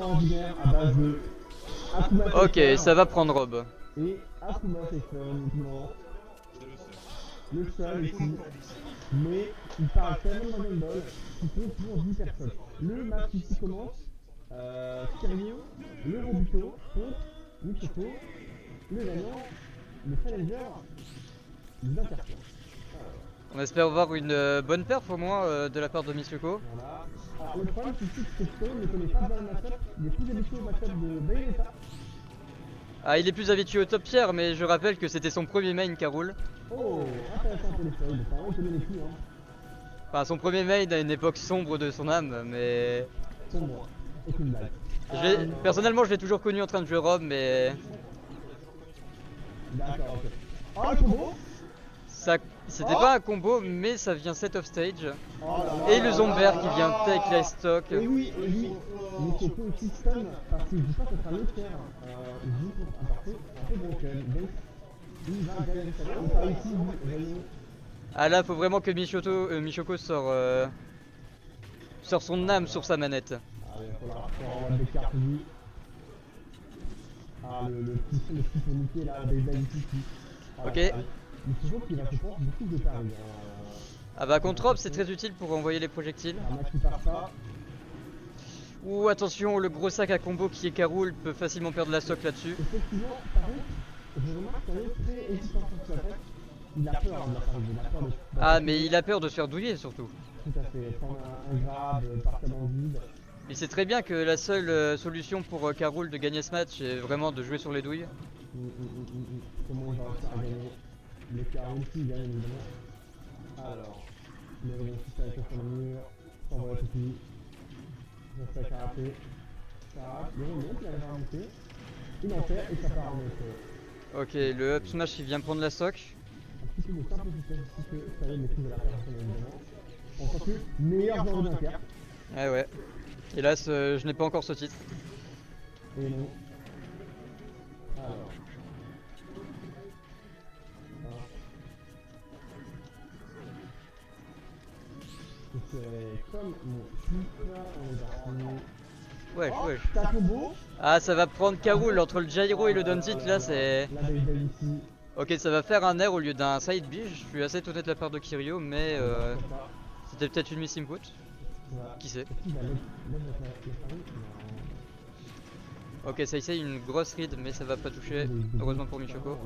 extraordinaire à base de Akuma Ok, Safer ça va prendre Rob. et Akuma Safer uniquement. Le seul ici. Mais il parle tellement de Dragon Ball qu'il peut pour 10 personnes. Le match ici commence. Kiryu, le Robito contre Michoko, le gagnant, le challenger, les intercamps. On espère voir une bonne perf au moins de la part de Michoko. Voilà. Alors le problème c'est que Stone ne connaît pas bien le match-up, il est plus habitué au match-up de Bayonetta. Ah, il est plus habitué au top tier, mais je rappelle que c'était son premier main, Karul. Oh, intéressant pour les feuilles, enfin on connaît les coups hein. Enfin, son premier main à une époque sombre de son âme, mais... Sombre, aucune blague. Personnellement, je l'ai toujours connu en train de jouer Rob, mais... D'accord, ok. Oh le combo. Ça, c'était pas un combo, mais ça vient set off stage. Oh là là Et le Zomber qui vient take les stocks. Et oui, Michoko aussi stun parce qu'il joue pas contre un autre terre. Il joue contre un perso un peu broken. Donc il va gagner sa terre. Il parle ici, voyons. Ah là, faut vraiment que Michoko sort son âme sur sa manette. Ah ouais, faut avoir des cartes vues. Ah le petit son de fou pour niquer là, des belles ici. Ok. Michoko qui va je pense beaucoup de paris. Ah bah contre Rob, c'est très utile pour envoyer les projectiles. Un match qui part pas. Ouh, attention, le gros sac à combo qui est Karul peut facilement perdre la stock là-dessus. Effectivement, par contre, je remarque qu'on est très hésitant sur sa tête. Il a peur de la faire, il a peur de... Ah, mais il a peur de se faire douiller surtout. Tout à fait, prendre un grab, partir dans le vide. Il sait très bien que la seule solution pour Karul de gagner ce match est vraiment de jouer sur les douilles. Comment il va réussir à gagner? Le Karul qui gagne évidemment. Alors, le réussite avec le sur le mur, sans voler tout de suite. Ça fait karaté. Ça, il remonte, il arrive à remonter. Il enterre et ça part en mode. Ok, le up smash il vient prendre la stock. Un petit peu de simplification que ça y est, maîtrise de la personne évidemment. On sent que meilleur joueur de Dunkerque. Ouais, ouais. Hélas, je n'ai pas encore ce titre. Et non. Alors. C'est comme mon titre, on est parti. Wesh, Oh, wesh. t'as combo. Ah, ça va prendre Karul entre le gyro et le Dunzit là, c'est... La belle ici. Ok, ça va faire un air au lieu d'un side B. Je suis assez étonné de la part de Kiryu, mais c'était peut-être une miss input. Qui sait. Ok, ça essaye une grosse read, mais ça va pas toucher. Heureusement pour Michoko.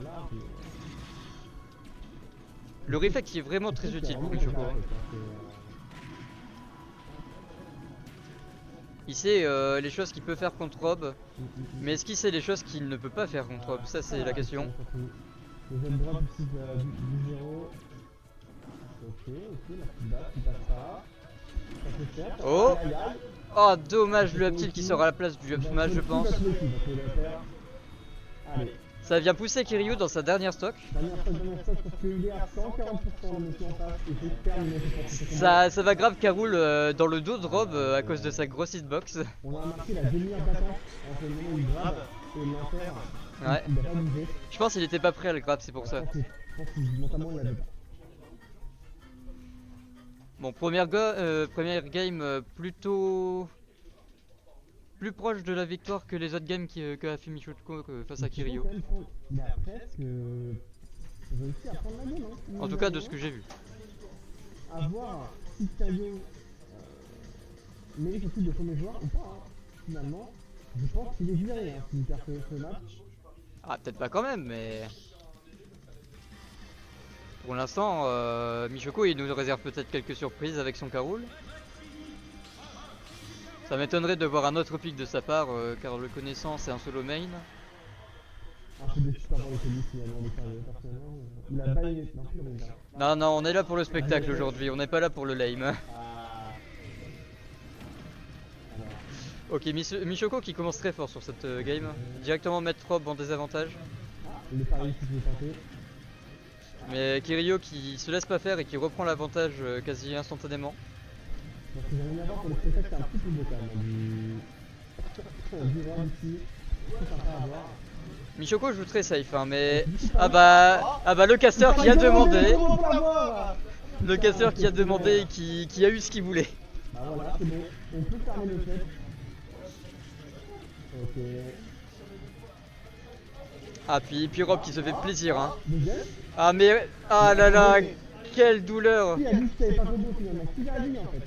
Le reflect qui est vraiment très utile pour Michoko. Il sait les choses qu'il peut faire contre Rob, mais est-ce qu'il sait les choses qu'il ne peut pas faire contre Rob? Ça, c'est la question. Deuxième drop ici du 0. Ok, la petite basse qui passe pas. Ça peut faire. Oh! Oh, dommage le up tilt qui sort à la place du up smash, je pense. Allez. Ça vient pousser Kiryu dans sa dernière stock. Dernière stock parce qu'il est à 140% de monsieur en face et il perd Ça va grave Karul dans le dos de Rob à cause de sa grosse hitbox. On a remarqué la demi-heure d'attente entre le moment où il grab et l'enfer. Ouais. Il a pas bougé. Je pense qu'il était pas prêt à le grab, c'est pour ça. Je pense que mentalement il avait pas. Bon, première game plutôt plus proche de la victoire que les autres games qu'a fait Michoko face à Kiryu. Il a presque réussi à prendre la game. Hein. En tout cas, de ce que j'ai vu. À voir si Kiryu mérite le titre de premier joueur ou pas. Hein. Finalement, je pense qu'il est viré hein, s'il perd ce match. Ah, peut-être pas quand même, mais... Pour l'instant, Michoko il nous réserve peut-être quelques surprises avec son Karul. Ça m'étonnerait de voir un autre pick de sa part, car le connaissant c'est un solo main. Un peu déçu par le tennis finalement de Kiryu, personnellement. Il a baillé. Non, non, on est là pour le spectacle aujourd'hui, on n'est pas là pour le lame. Ok, Michoko qui commence très fort sur cette game. Directement mettre Rob en désavantage. Le pari qui s'est tenté. Mais Kiryu qui se laisse pas faire et qui reprend l'avantage quasi instantanément. Donc vous allez voir pour le spectacle c'est un petit peu beau quand même. Du roi ici. C'est sympa à voir. Michoko joue très safe hein, mais... Ah bah le caster qui a demandé. Le caster qui a demandé et qui a eu ce qu'il voulait. Bah voilà, c'est bon. On peut fermer le set. Ok. Ah, puis Rob qui se fait plaisir, hein. Deuxième. Ah, mais. Ah là là, quelle douleur! Qui a dit que c'était pas combo finalement? Qui l'a dit en fait?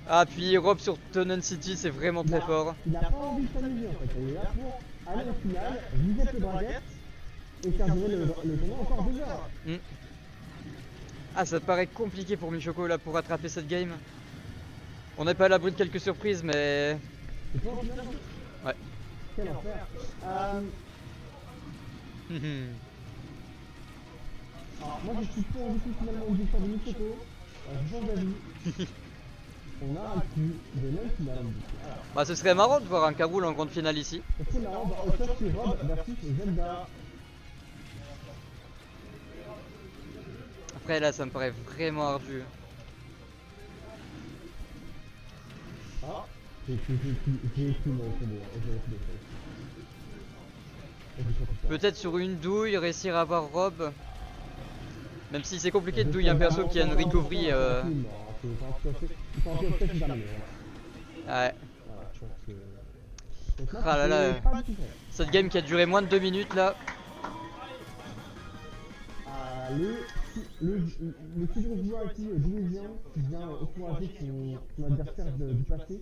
Ah, puis Rob sur Tonnen City, c'est vraiment très fort. Il a pas envie de s'amuser en fait. Il est là pour aller au final, viser le bracket et faire durer le tournoi encore 2 heures. Ah, ça paraît compliqué pour Michoko là pour rattraper cette game. On n'est pas à l'abri de quelques surprises, mais. C'est toi au final? Ouais. Quel enfer. Alors, moi je suis pas envie finalement une victoire de Michoko. Je change d'avis. On a un coup de même finale. Bah, ce serait marrant de voir un Karoul en grande finale ici. C'est marrant, ça c'est Rob versus Zelda. Après, là, ça me paraît vraiment ardu. Ah, j'ai écrit mon combo. Peut-être sur une douille, réussir à avoir Rob. Même si c'est compliqué de douiller un perso qui a une recovery. Ouais. Ah là là. Cette game qui a duré moins de 2 minutes là. Le second joueur ici, Division, qui vient encourager son adversaire du passé.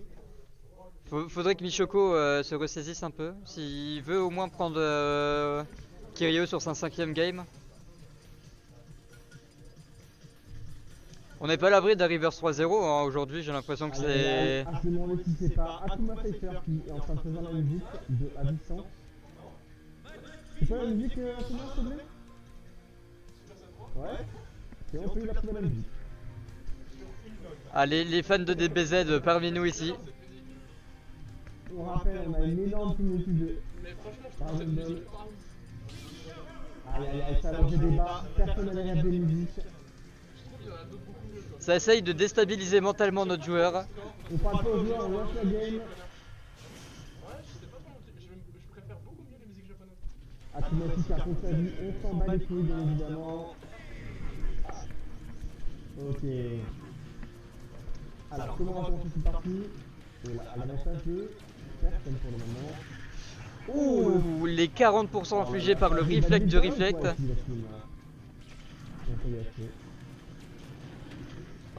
Faudrait que Michoko se ressaisisse un peu. S'il veut au moins prendre Kiryu sur sa 5ème game. On n'est pas à l'abri d'un Reverse 3-0 hein, aujourd'hui, j'ai l'impression que c'est. Ah, je me demandais si c'est pas Akuma Pfeiffer qui est en train de faire la musique à 800. C'est quoi la musique Akuma, s'il te plaît? Ouais. Et on peut la trouver la musique. Ah, les fans de DBZ parmi nous ici. On rappelle, on a une énorme communauté de. Aïe aïe aïe, ça lance des débats, personne n'a l'air de musique. Ça essaye de déstabiliser mentalement notre joueur. On parle pas aux joueurs, on lance la game. Akuma qui a contre sa vie, on s'en bat les couilles bien évidemment. Ok. Alors comment on va commencer cette partie? À l'avantage de personne pour le moment. Ouh, les 40% infligés par le Reflect de Reflect.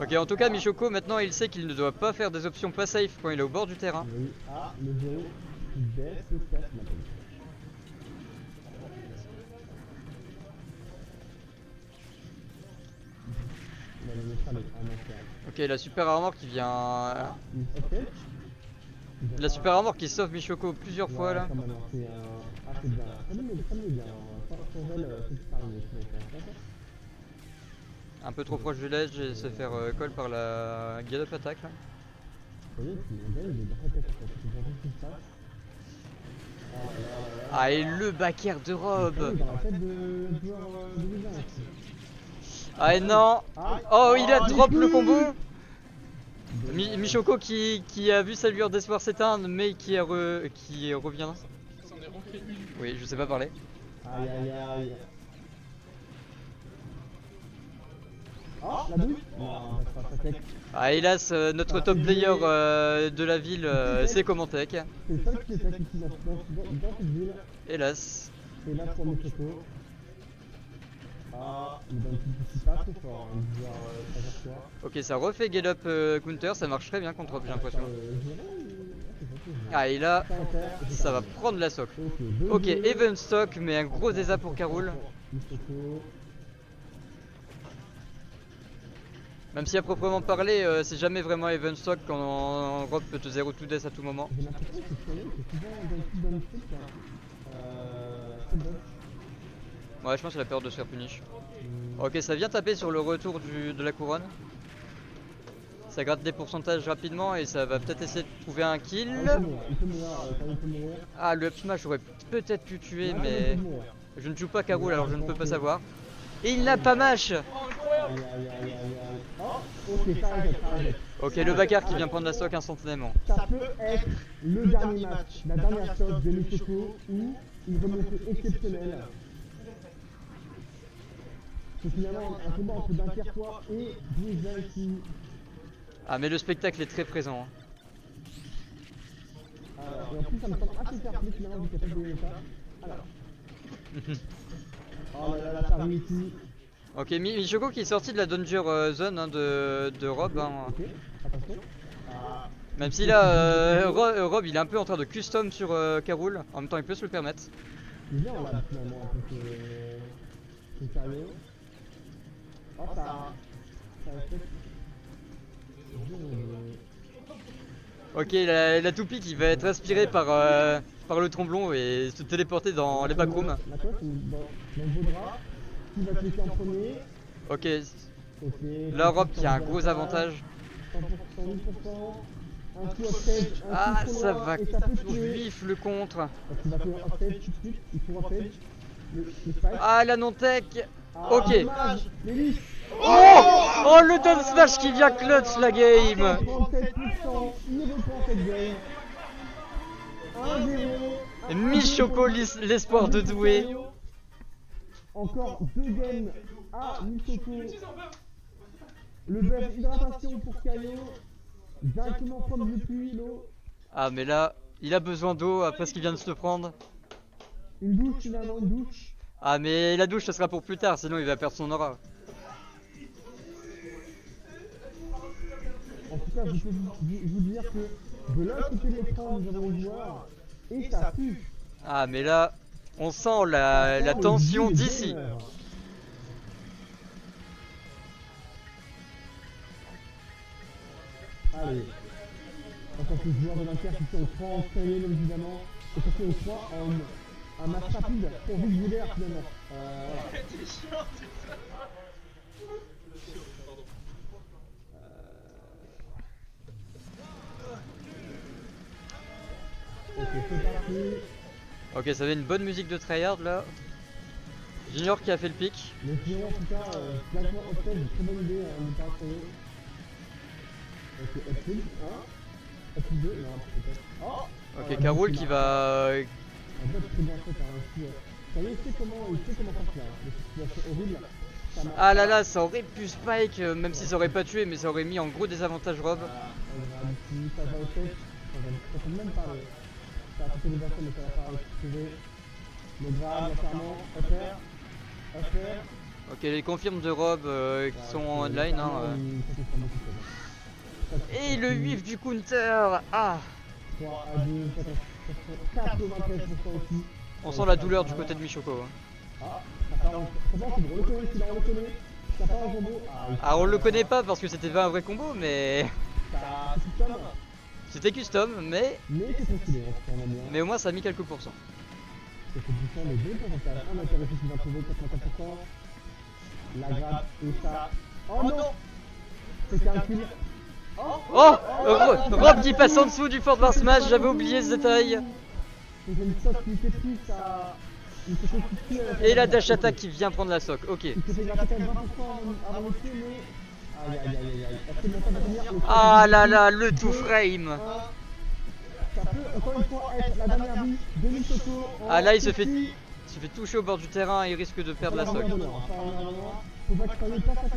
Ok, en tout cas, Michoko, maintenant, il sait qu'il ne doit pas faire des options pas safe quand il est au bord du terrain. Oui, ah, le 0 qui baisse le 4 maintenant. Ok, la super armor qui vient. La super armor qui sauve Michoko plusieurs fois là. Un peu trop proche du ledge et se faire call par la get up attack là. Ah, et le back air de Rob. Ah et non. Oh, il a drop le combo. Michoko qui a vu sa lueur d'espoir s'éteindre mais qui revient. Oui, je sais pas parler. Aïe aïe aïe. Oh, la douille. Ah, hélas, notre top player de la ville, c'est Commentech. C'est le seul qui est ici dans cette ville. Hélas. Hélas pour Michoko. Ah, il donne petit pas trop fort, hein, genre ok, ça refait get up counter, ça marche très bien contre Rob, j'ai l'impression. Ah, et là, ça va prendre la sock. Ok, even stock, mais un gros désastre pour Karoul. Même si à proprement parler, c'est jamais vraiment even stock quand Rob peut te 0 to death à tout moment. Ouais, je pense qu'il a peur de se faire punish. Ok, ça vient taper sur le retour de la couronne. Ça gratte des pourcentages rapidement et ça va peut-être essayer de trouver un kill. Ah, le up smash aurait peut-être pu tuer, mais je ne joue pas Karoul alors je ne peux pas savoir. Et il n'a pas mash. Ok, le backer qui vient prendre la stock instantanément. Ça peut être le dernier match, la dernière stock de Michoko ou une remontée exceptionnelle. C'est finalement un combat entre Dunkerquois et Brisbane qui. Ah, mais le spectacle est très présent. Hein. Et en plus, ça me semble assez fair play finalement, vu qu'il n'y a pas de donné ça. Alors. Oh là là, la Paris ici. Ok, Michoko qui est sorti de la Danger Zone hein, de Rob. Hein. Ok, attention. Ah. Même si là, Rob il est un peu en train de custom sur Carol. En même temps, il peut se le permettre. Il vient en lab finalement, un peu c'est sérieux. Oh, ça respecte. Ok, la toupie qui va être aspirée par le tromblon et se téléporter dans les backrooms. D'accord, dans le Vaudra. Qui va cliquer en premier? Ok, Ok. là Rob qui a un gros avantage. 100%, 1000%. Un coup offstage, un Ah, coup trop ça loin, va et ça peut tuer. vif le contre. Parce qu'il va faire offstage tout de suite, il faut offstage. Le spike. Ah, la non-tech. Ah, Ok. dommage, Lélis. Oh, le down smash qui vient clutch la game. 37%, il reprend cette game. 1-0. Michoko, l'espoir de Douai. Encore 2 games à Michoko. Le buff hydratation pour Caillot. Directement from the puits, l'eau. Ah, mais là, il a besoin d'eau après ce qu'il vient de se prendre. Une douche finalement, une douche. Ah, mais la douche, ça sera pour plus tard, sinon il va perdre son aura. En tout cas, je peux vous dire que de l'autre côté de l'écran, nous avons le joueur. Et ça pue. Ah, mais là, on sent la tension d'ici. Allez. En tant que joueur de l'Inter, qui sont 3 en Caillot, évidemment. Et surtout, on croit en un match rapide pour Villers finalement. Voilà. Ok, c'est parti. Ok, ça avait une bonne musique de tryhard là. Junior qui a fait le pic. Le client en tout cas, directement offset, très bonne idée, on part sur eux. Ok, F1, 1, F2, non, peut-être. Oh Ok, Carol qui va. En fait, c'est bien fait, hein, ça y est, il sait comment faire ça, des situations horribles. Ah là là, ça aurait pu spike, même si ça aurait pas tué, mais ça aurait mis en gros désavantage Rob. Ici, ça va au tech, ça peut même pas ça a fait des personnes, mais ça va pas trouver. Le grave, clairement, FR. Ok, les confirmes de Rob qui sont en online. Hein, Et le whiff du counter. Ah, 3 à 2, 93% aussi. on sent la douleur du côté de Michoko. Hein. Ah, ça part en combo, on le connaît, celui-là, on le connaît. Ça part en combo. Ah, on le connaît pas parce que c'était pas un vrai combo, mais. C'est custom. C'était custom, mais c'est stylé, on aime bien. au moins ça a mis quelques pourcents. Ça fait du sang, les deux pourcentages. Un intéressé qui va trouver 84%. La grappe et ça. Oh non! C'est qu'un kill. Oh, Rob qui passe en dessous du forward smash, j'avais oublié ce détail. C'est une sauce qui était prise, ça. Et la dash attack qui vient prendre la sock, ok. Il s'est fait gratter quand même 20% avant le pied, mais. Aïe aïe aïe aïe. Est-ce que maintenant va venir le Ah là là, le two frame. Ça peut encore une fois être la dernière vie de Michoko. Ah là il se fait toucher au bord du terrain et il risque de perdre la sock. Faut pas que tu pas ça.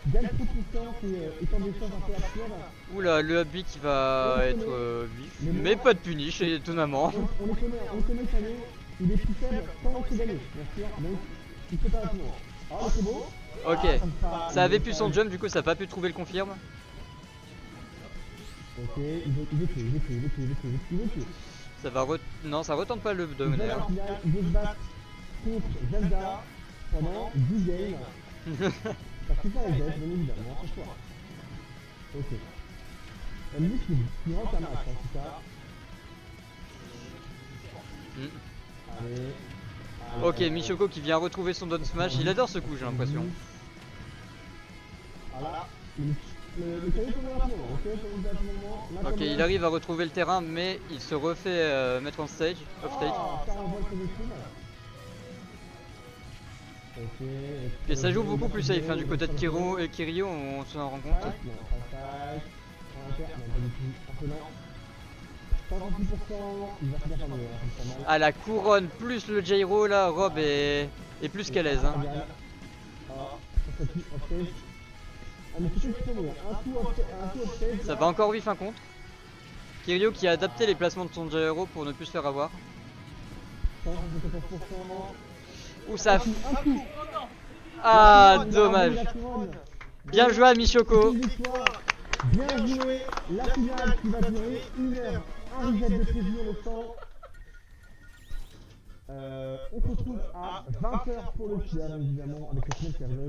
Gagne trop de puissance et étant des choses un peu absurdes. Oula, le habit qui va être vif, mais pas de punish étonnamment. On le connaît Caillot, il est plus faible sans se gagner, bien sûr, donc il faut pas la tour. Ah c'est beau. Ok, ça avait pu son jump, du coup ça a pas pu trouver le confirme. Ok, il veut tuer. Ça va non, ça retente pas le downer. Il veut se battre contre Zelda pendant 10 games. Ça coupe pas les aides, bien évidemment, c'est quoi. Ok. Elle dit qu'il rentre un match en tout cas. Allez. Ok, Michoko qui vient retrouver son down smash, il adore ce coup j'ai l'impression. Voilà. Le cahier tombe à ce moment, Ok, il arrive à retrouver le terrain mais il se refait mettre en stage, off stage. Et ça joue beaucoup plus safe hein, du côté de Kiro et Kirio, on s'en rend compte. Ah la couronne plus le gyro là, Rob est plus qu'à l'aise hein. Ça va encore vif un contre. Kirio qui a adapté les placements de son gyro pour ne plus se faire avoir. 114%. Ouh ça... Un coup. Ah, Il a dommage. enlevé la couronne. Bien joué à Michoko. Une victoire. Bien joué. La finale qui va durer 1 heure. Un reset de prévu, on le sent. On se retrouve à 20h pour le final, évidemment, avec le final qui arrive.